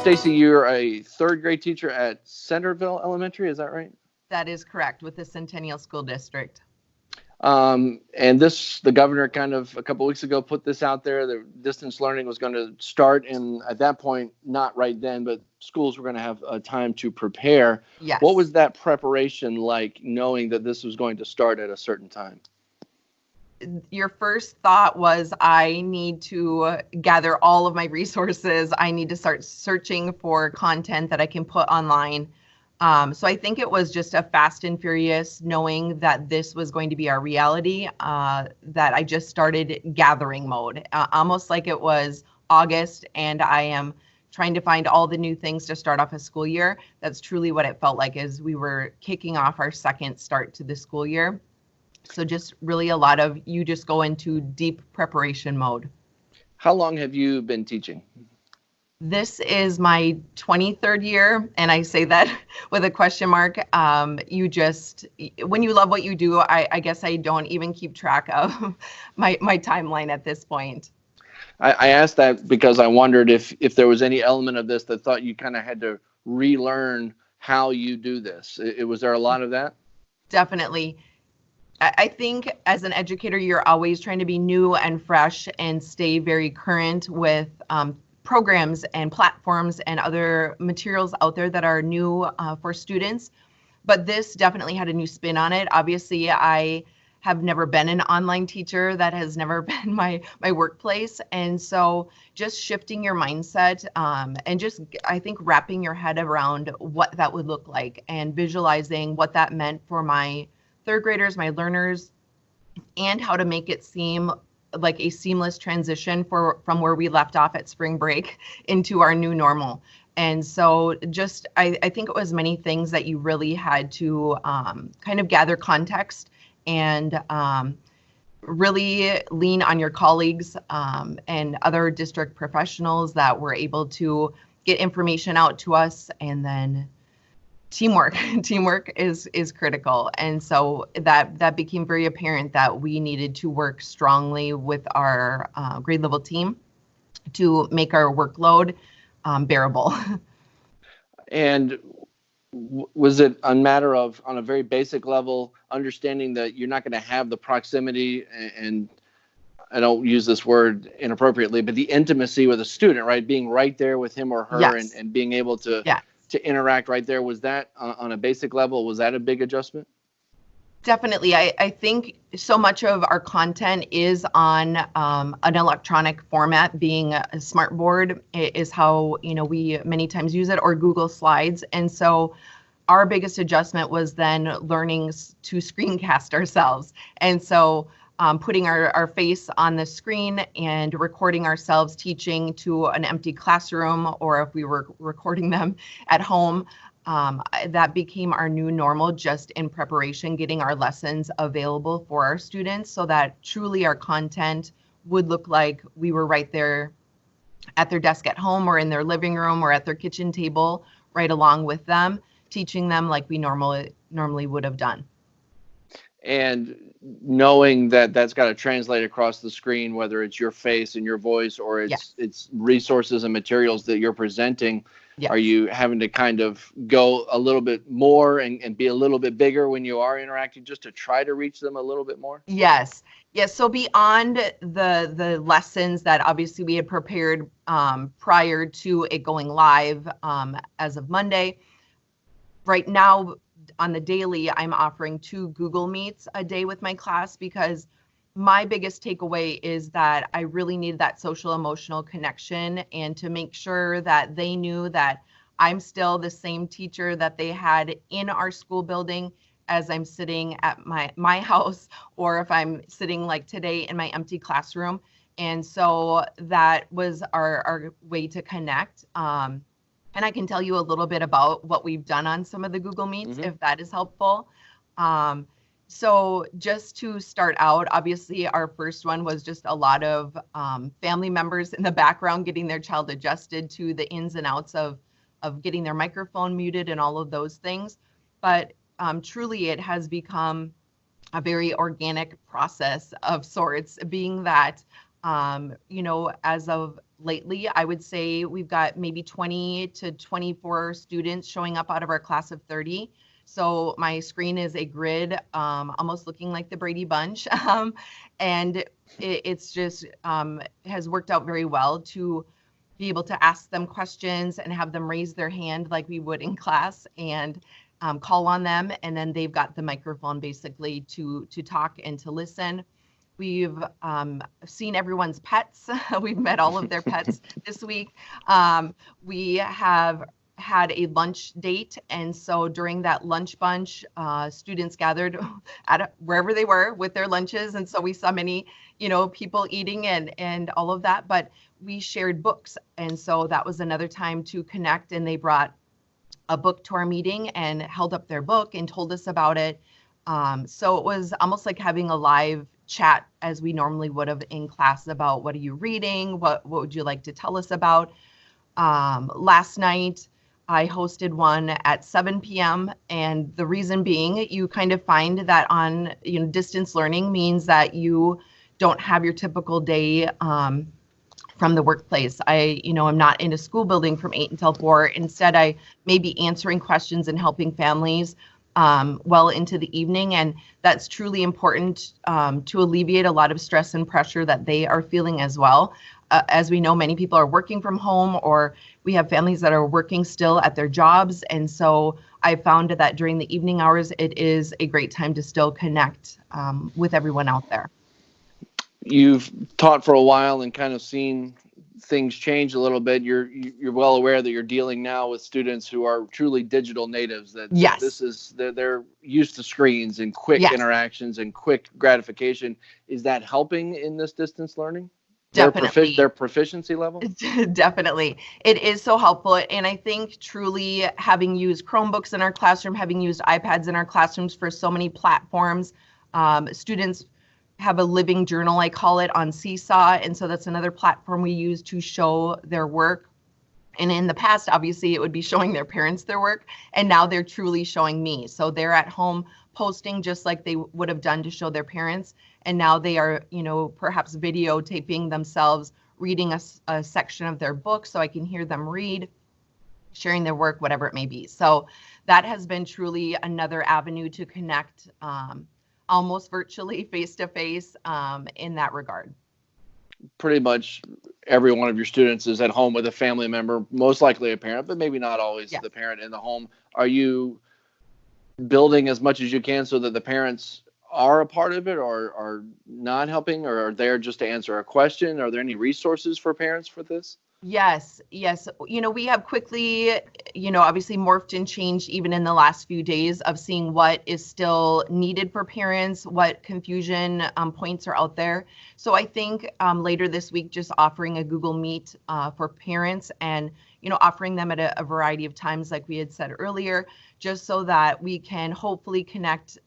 Stacie, you're a third grade teacher at Centerville Elementary, is that right? That is correct, with the Centennial School District. And the governor kind of a couple weeks ago put this out there. The distance learning was going to start, and at that point, not right then, but schools were going to have time to prepare. Yes. What was that preparation like, knowing that this was going to start at a certain time? Your first thought was, I need to gather all of my resources. I need to start searching for content that I can put online. So I think it was just a fast and furious knowing that this was going to be our reality, that I just started gathering mode, almost like it was August and I am trying to find all the new things to start off a school year. That's truly what it felt like as we were kicking off our second start to the school year. So just really a lot of, you just go into deep preparation mode. How long have you been teaching? This is my 23rd year, and I say that with a question mark. When you love what you do, I guess I don't even keep track of my timeline at this point. I asked that because I wondered if there was any element of this that thought you kind of had to relearn how you do this. Was there a lot of that? Definitely. I think as an educator, you're always trying to be new and fresh and stay very current with programs and platforms and other materials out there that are new for students. But this definitely had a new spin on it. Obviously, I have never been an online teacher. That has never been my workplace. And so just shifting your mindset and just, I think, wrapping your head around what that would look like and visualizing what that meant for my third graders, my learners, and how to make it seem like a seamless transition from where we left off at spring break into our new normal. And so just, I think it was many things that you really had to kind of gather context and really lean on your colleagues and other district professionals that were able to get information out to us. And then teamwork is critical. And so that became very apparent that we needed to work strongly with our grade level team to make our workload bearable. And was it a matter of, on a very basic level, understanding that you're not going to have the proximity and I don't use this word inappropriately, but the intimacy with a student, right? Being right there with him or her. Yes. and being able to Yes. to interact right there. Was that on a basic level? Was that a big adjustment? Definitely. I think so much of our content is on an electronic format, being a smartboard is how, we many times use it, or Google Slides. And so our biggest adjustment was then learning to screencast ourselves. And so putting our face on the screen and recording ourselves teaching to an empty classroom, or if we were recording them at home, that became our new normal, just in preparation, getting our lessons available for our students so that truly our content would look like we were right there at their desk at home or in their living room or at their kitchen table, right along with them, teaching them like we normally would have done. And knowing that that's got to translate across the screen, whether it's your face and your voice or it's resources and materials that you're presenting. Yes. Are you having to kind of go a little bit more and be a little bit bigger when you are interacting, just to try to reach them a little bit more? Yes. So beyond the lessons that obviously we had prepared prior to it going live as of Monday, right now on the daily, I'm offering 2 Google Meets a day with my class, because my biggest takeaway is that I really need that social emotional connection, and to make sure that they knew that I'm still the same teacher that they had in our school building as I'm sitting at my house, or if I'm sitting like today in my empty classroom. And so that was our way to connect. And I can tell you a little bit about what we've done on some of the Google Meets, if that is helpful. So just to start out, obviously our first one was just a lot of family members in the background getting their child adjusted to the ins and outs of getting their microphone muted and all of those things. But truly it has become a very organic process of sorts, being that, as of lately. I would say we've got maybe 20 to 24 students showing up out of our class of 30. So my screen is a grid, almost looking like the Brady Bunch. And it's just has worked out very well to be able to ask them questions and have them raise their hand like we would in class, and call on them. And then they've got the microphone basically to talk and to listen. We've seen everyone's pets. We've met all of their pets this week. We have had a lunch date, and so during that lunch bunch, students gathered at wherever they were with their lunches, and so we saw many, people eating and all of that. But we shared books, and so that was another time to connect. And they brought a book to our meeting and held up their book and told us about it. So it was almost like having a live chat as we normally would have in class about what are you reading, what would you like to tell us about. Last night I hosted one at 7 p.m. and the reason being, you kind of find that on distance learning means that you don't have your typical day from the workplace. I'm not in a school building from 8 until 4. Instead, I may be answering questions and helping families well into the evening. And that's truly important to alleviate a lot of stress and pressure that they are feeling as well. As we know, many people are working from home, or we have families that are working still at their jobs. And so I found that during the evening hours, it is a great time to still connect with everyone out there. You've taught for a while and kind of seen things change a little bit. You're well aware that you're dealing now with students who are truly digital natives. That yes, they're used to screens and quick yes. interactions and quick gratification. Is that helping in this distance learning? Definitely. Their proficiency level? Definitely. It is so helpful. And I think truly having used Chromebooks in our classroom, having used iPads in our classrooms for so many platforms, students have a living journal, I call it, on Seesaw. And so that's another platform we use to show their work. And in the past, obviously, it would be showing their parents their work. And now they're truly showing me. So they're at home posting just like they would have done to show their parents. And now they are, perhaps videotaping themselves, reading a section of their book so I can hear them read, sharing their work, whatever it may be. So that has been truly another avenue to connect almost virtually, face-to-face in that regard. Pretty much every one of your students is at home with a family member, most likely a parent, but maybe not always yes. the parent in the home. Are you building as much as you can so that the parents are a part of it, or are not helping, or are there just to answer a question? Are there any resources for parents for this? Yes. We have quickly, obviously morphed and changed even in the last few days of seeing what is still needed for parents, what confusion points are out there. So I think later this week, just offering a Google Meet for parents and, offering them at a variety of times, like we had said earlier, just so that we can hopefully connect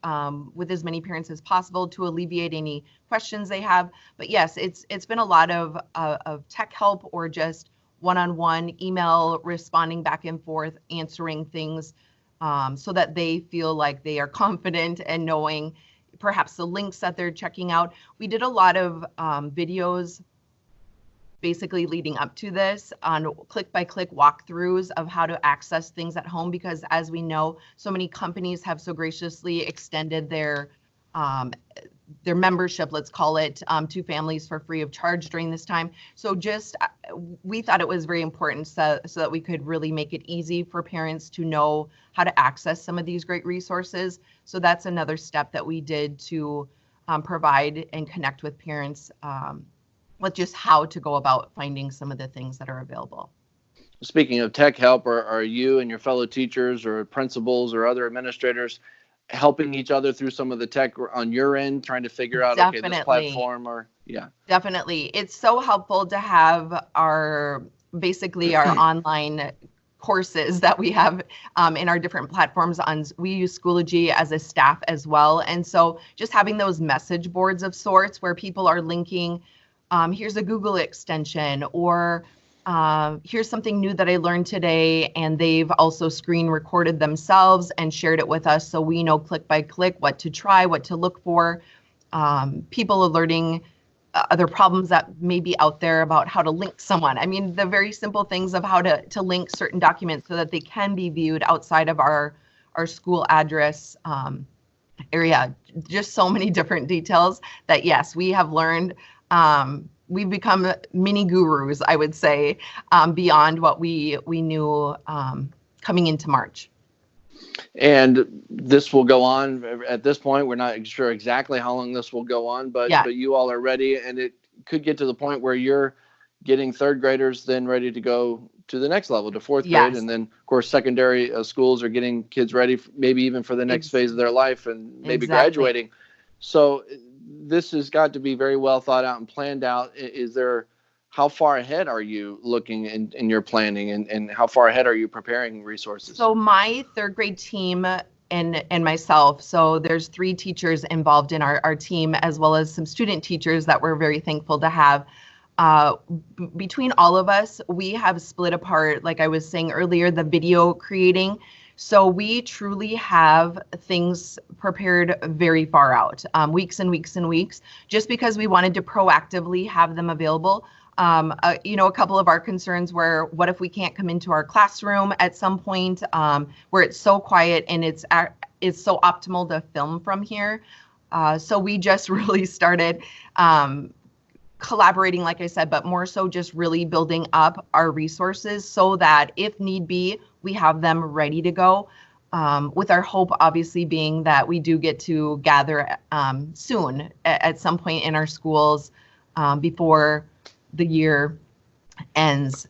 with as many parents as possible to alleviate any questions they have. But yes, it's been a lot of tech help, or just one-on-one email, responding back and forth, answering things so that they feel like they are confident and knowing perhaps the links that they're checking out. We did a lot of videos basically leading up to this on click-by-click walkthroughs of how to access things at home, because as we know, so many companies have so graciously extended their membership, let's call it, to families for free of charge during this time. So just, we thought it was very important so that we could really make it easy for parents to know how to access some of these great resources. So that's another step that we did to provide and connect with parents with just how to go about finding some of the things that are available. Speaking of tech help, are you and your fellow teachers or principals or other administrators helping each other through some of the tech on your end, trying to figure out, Definitely. Okay, this platform or, yeah. Definitely. It's so helpful to have our online courses that we have in our different platforms. We use Schoology as a staff as well. And so just having those message boards of sorts where people are linking, here's a Google extension, or here's something new that I learned today, and they've also screen recorded themselves and shared it with us, so we know click by click what to try, what to look for. People alerting other problems that may be out there about how to link someone. I mean, the very simple things of how to link certain documents so that they can be viewed outside of our school address area. Just so many different details that, yes, we have learned. We've become mini gurus, I would say, beyond what we knew coming into March. And this will go on at this point. We're not sure exactly how long this will go on, but you all are ready, and it could get to the point where you're getting third graders then ready to go to the next level, to fourth grade. And then, of course, secondary schools are getting kids ready, maybe even for the next phase of their life and maybe graduating. So this has got to be very well thought out and planned out. How far ahead are you looking in your planning, and how far ahead are you preparing resources? So my third grade team and myself, so there's 3 teachers involved in our team, as well as some student teachers that we're very thankful to have. Between all of us, we have split apart, like I was saying earlier, the video creating. So we truly have things prepared very far out, weeks and weeks and weeks, just because we wanted to proactively have them available. A couple of our concerns were, what if we can't come into our classroom at some point where it's so quiet and it's so optimal to film from here. So we just really started collaborating, like I said, but more so just really building up our resources so that if need be, we have them ready to go. With our hope, obviously, being that we do get to gather soon at some point in our schools before the year ends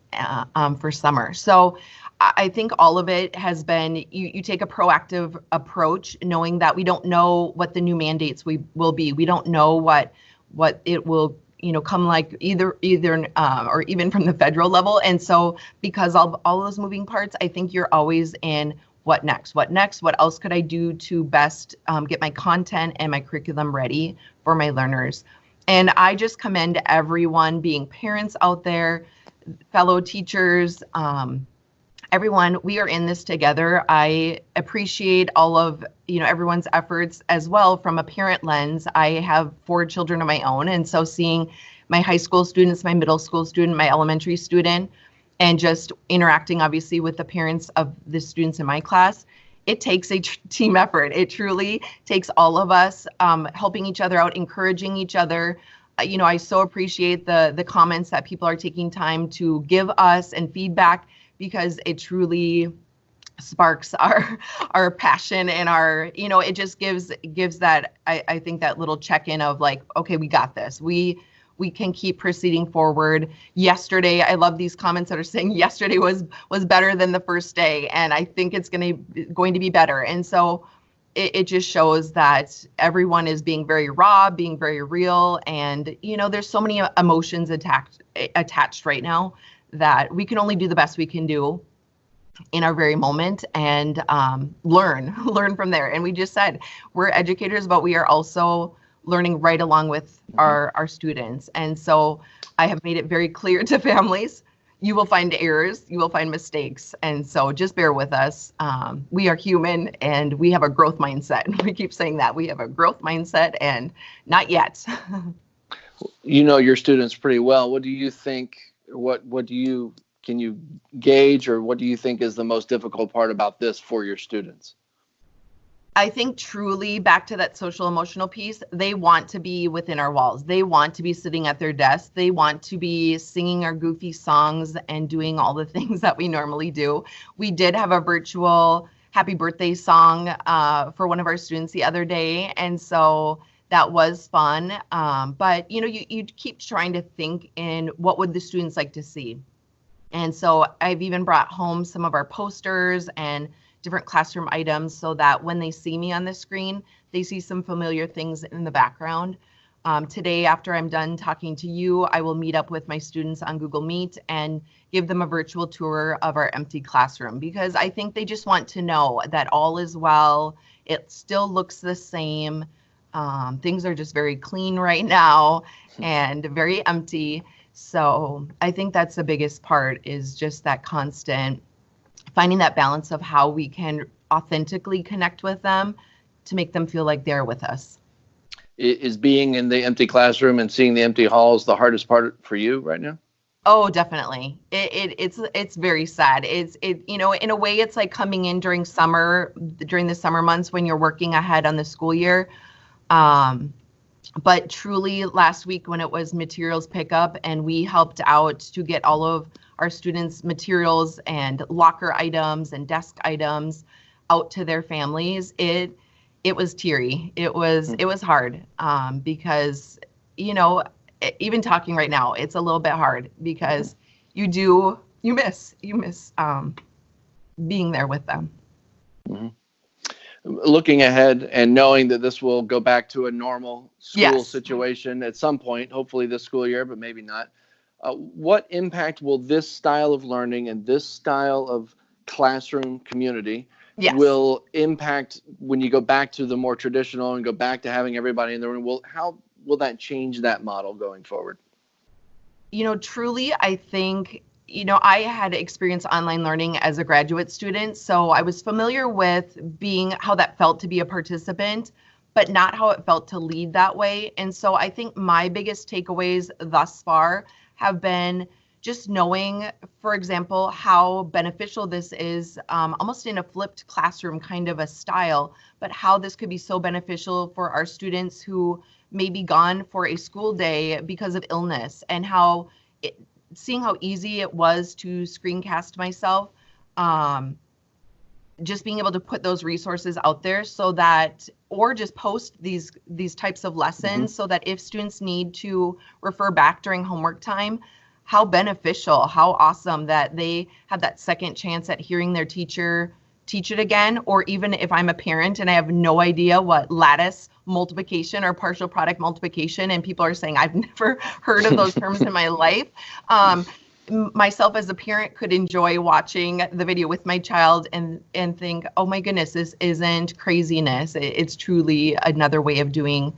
for summer. So I think all of it has been, you take a proactive approach, knowing that we don't know what the new mandates will be. We don't know what it will come like either or even from the federal level. And so because all those moving parts, I think you're always in what next? What else could I do to best get my content and my curriculum ready for my learners? And I just commend everyone, being parents out there, fellow teachers, everyone. We are in this together. I appreciate all of everyone's efforts as well from a parent lens. I have 4 children of my own, and so seeing my high school students, my middle school student, my elementary student, and just interacting obviously with the parents of the students in my class, it takes a team effort. It truly takes all of us helping each other out, encouraging each other. I so appreciate the comments that people are taking time to give us and feedback, because it truly sparks our passion and our, it just gives that, I think, that little check-in of like, okay, we got this. We can keep proceeding forward. Yesterday, I love these comments that are saying yesterday was better than the first day, and I think it's going to be better. And so it just shows that everyone is being very raw, being very real, and there's so many emotions attached right now that we can only do the best we can do in our very moment and learn from there. And we just said we're educators, but we are also learning right along with our students. And so I have made it very clear to families, you will find errors, you will find mistakes. And so just bear with us. We are human and we have a growth mindset. We keep saying that we have a growth mindset, and not yet. Your students pretty well. What do you think? Can you gauge, or what do you think is the most difficult part about this for your students? I think truly back to that social emotional piece, they want to be within our walls. They want to be sitting at their desks. They want to be singing our goofy songs and doing all the things that we normally do. We did have a virtual happy birthday song for one of our students the other day. And so that was fun. But you keep trying to think in what would the students like to see. And so I've even brought home some of our posters and different classroom items so that when they see me on the screen, they see some familiar things in the background. Today, after I'm done talking to you, I will meet up with my students on Google Meet and give them a virtual tour of our empty classroom, because I think they just want to know that all is well. It still looks the same. Things are just very clean right now and very empty. So I think that's the biggest part, is just that constant finding that balance of how we can authentically connect with them to make them feel like they're with us. Is being in the empty classroom and seeing the empty halls the hardest part for you right now? Oh, definitely. It's very sad. In a way, it's like coming in during the summer months when you're working ahead on the school year. But truly, last week when it was materials pickup and we helped out to get all of our students' materials and locker items and desk items out to their families, it was teary. It was hard because, even talking right now, it's a little bit hard because you miss being there with them. Mm-hmm. Looking ahead and knowing that this will go back to a normal school situation at some point, hopefully this school year, but maybe not. What impact will this style of learning and this style of classroom community will impact when you go back to the more traditional and go back to having everybody in the room? How will that change that model going forward? Truly, I think, I had experienced online learning as a graduate student, so I was familiar with how that felt to be a participant, but not how it felt to lead that way. And so I think my biggest takeaways thus far have been just knowing, for example, how beneficial this is, almost in a flipped classroom kind of a style, but how this could be so beneficial for our students who may be gone for a school day because of illness, and seeing how easy it was to screencast myself, just being able to put those resources out there or just post these types of lessons so that if students need to refer back during homework time, how beneficial, how awesome that they have that second chance at hearing their teacher teach it again. Or even if I'm a parent and I have no idea what lattice multiplication or partial product multiplication, and people are saying, I've never heard of those terms in my life. Myself as a parent could enjoy watching the video with my child and think, oh my goodness, this isn't craziness. It's truly another way of doing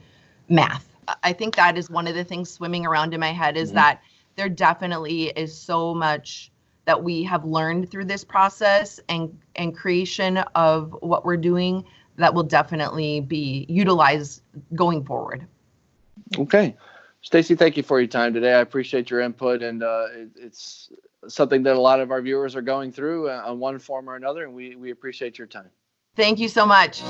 math. I think that is one of the things swimming around in my head is that there definitely is so much that we have learned through this process and creation of what we're doing that will definitely be utilized going forward. Okay. Stacie, thank you for your time today. I appreciate your input, and it's something that a lot of our viewers are going through on one form or another, and we appreciate your time. Thank you so much.